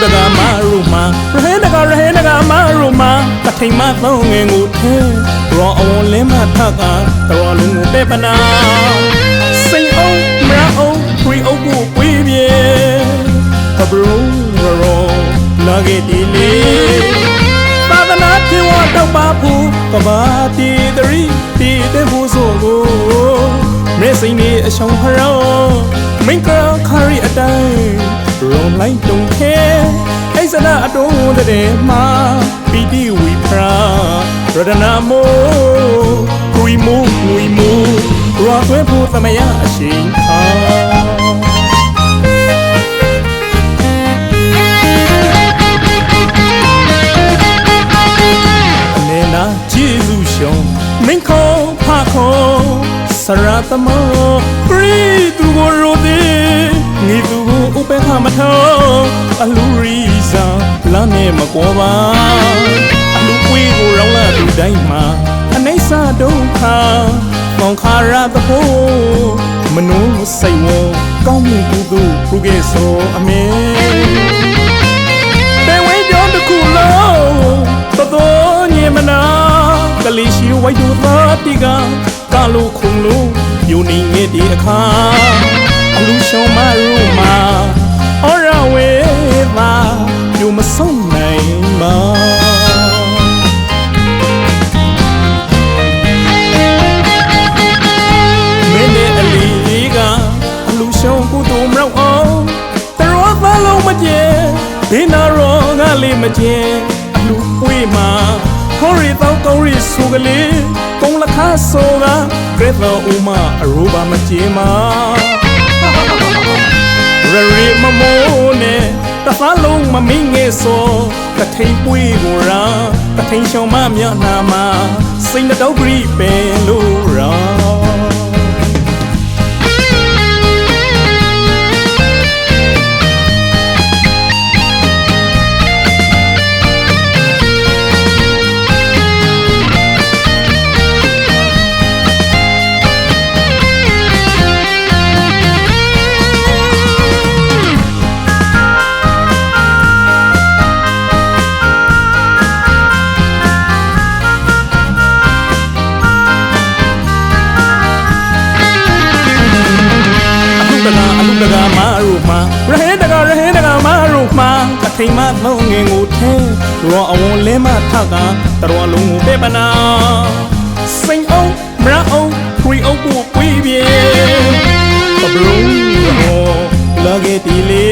တကမာရူမာရဟဲတကမာရူမာတထိန်မသုံးငင်ကိုထဲရောအဝလင်းမထကတော်လုံးကိုပဲပနာစိန်အောင်မရအောင်ခွေအုပ်ကိုပွေးပြေကဘရုံရောလာခဲ့ဒီလေသာသနာပြေဝတော့ပါဘူးကဘာတီတရီတီတဲ့ဘူးဆိုကိုမဲစိန်နေအရှောင်းဖရောမင်္ဂလာခရီအတိုင်းရောလိုက်တုံခဲအိစနာအတုံးတဲ့မှာပီတိဝီဖရာရတနာမိုးကွီမိုးငွေမိုးရောသွဲဖို့သမယအရှိန်ခါအနေနာကျေးဇူးရှုံးမင်းခေါ်ဖခေါ်စရတမောပရိသူကိုရိုသေးငေသူကိုဥပေက္ခမထောအလူရီစာလမ်းနဲ့မကွာပါအလူပွေးကိုရောင်းလာသူတိုင်းမှာအနိစ္စဒုက္ခမောင်ခါရသဖို့မနှုံးစိတ်ဝကောင်းမှုကုသိုလ်ပြုခဲ့ဆိုအမေပေဝဲကြောတခုလုံးတော်ညင်မနာကလေးရှိဝိုက်တို့သားတိကကလိုခုံလို့ယူနေငယ်ဒီအခါအလူရှုံးမရူမာအော်ရဝေပါယူမဆုံးနိုင်ပါမင်းနဲ့အလီကအလူရှုံးကုသိုလ်မရောက်အောင်တရောသားလုံးမကျဲဒီနာရောငါလေးမကျဲအလူပွေးမှာခေါ်ရီတော့ကောင်းရီဆိုကလေးကုန်းလက်ခါဆိုကကဲတော့ဥမအရူပါမကြေမာရရီမမိုးနဲ့တဖားလုံးမမင်းငယ်ဆိုကထိန်ပွေးကိုရာကထိန်ရှောင်းမမြနာမှာစိတ်တော့ဂရိပဲလို့ရာတကမာရူမာရဟဲတကမာရူမာအထိန်မသုံးငင်ကိုထဲရောအဝလင်းမထကတော်လုံးကိုပဲပနာစိန်အောင်မရအောင်ခွေအုပ်ကိုပွေးပြေကဘရုံရောလာခဲ့ဒီလေ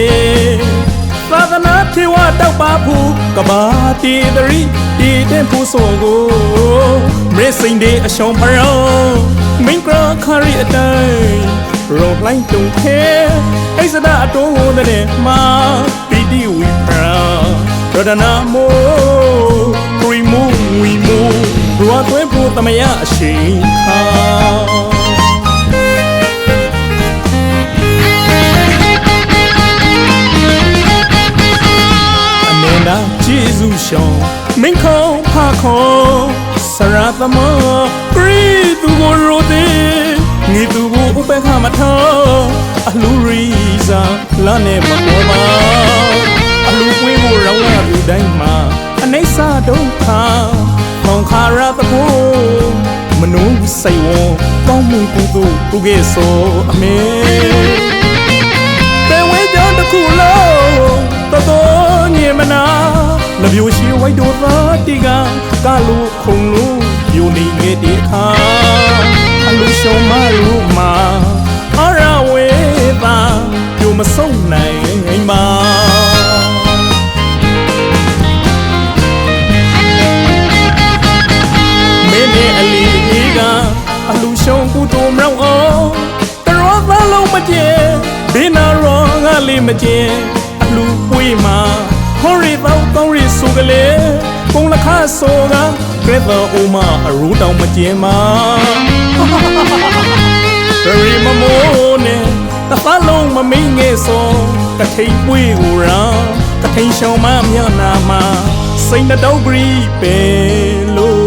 သာသနာပြေဝတော့ပါဘူးကဘာတီတရီတီတဲ့ဖို့ဆိုကိုမဲစိန်တဲ့အရှောင်းဖရောမင်္ဂလာခရီအတိုင်းရောလိုက်တုံခဲအိစနာအတုံးတဲ့မှာပီတိဝီဖရာရတနာမိုးကွီမိုးငွေမိုးရောသွဲဖို့သမယအရှိန်ခါအမေနာကျေးဇူးရှောင်းမင်းခေါ်ဖခေါ်စရသမောပရိသူကိုရိုသေးငေသူကိုဥပေက္ခမထောအလူရီစာလာနဲ့မပေါ်ပါအလူပွေးကိုရောင်းလာသူတိုင်းမှာအနိစ္စဒုက္ခမောင်ခါရသဖို့မနှုံးစိတ်ဝကောင်းမှုကုသိုလ်ပြုခဲ့ဆိုအမေပေဝဲကြောတခုလုံးတော်ညင်မနာလပြိုရှိဝိုက်တို့သားတိကကလိုခုံလို့ယူနေငယ်ဒီခါအလူရှုံးမရူမာအရဝေပါယူမဆုံးနိုင်ပါမင်းနဲ့အလီကအလူရှုံးကုသိုလ်မရောက်အောင်တရောသားလုံးမကျဲဒီနာရောငါလေးမကျဲအလူပွေးမှာခေါ်ရီတော့ကောင်းရီဆိုကလေးကုန်းလက်ခါဆိုကကဲတော့ဥမအရူတောင်မကျဲမှာရရီမမိုးနဲ့တဖားလုံးမမင်းငယ်ဆိုကထိန်ပွေးကိုရာကထိန်ရှောင်းမမြနာမှာစိတ်တော့ဂရိပဲလို့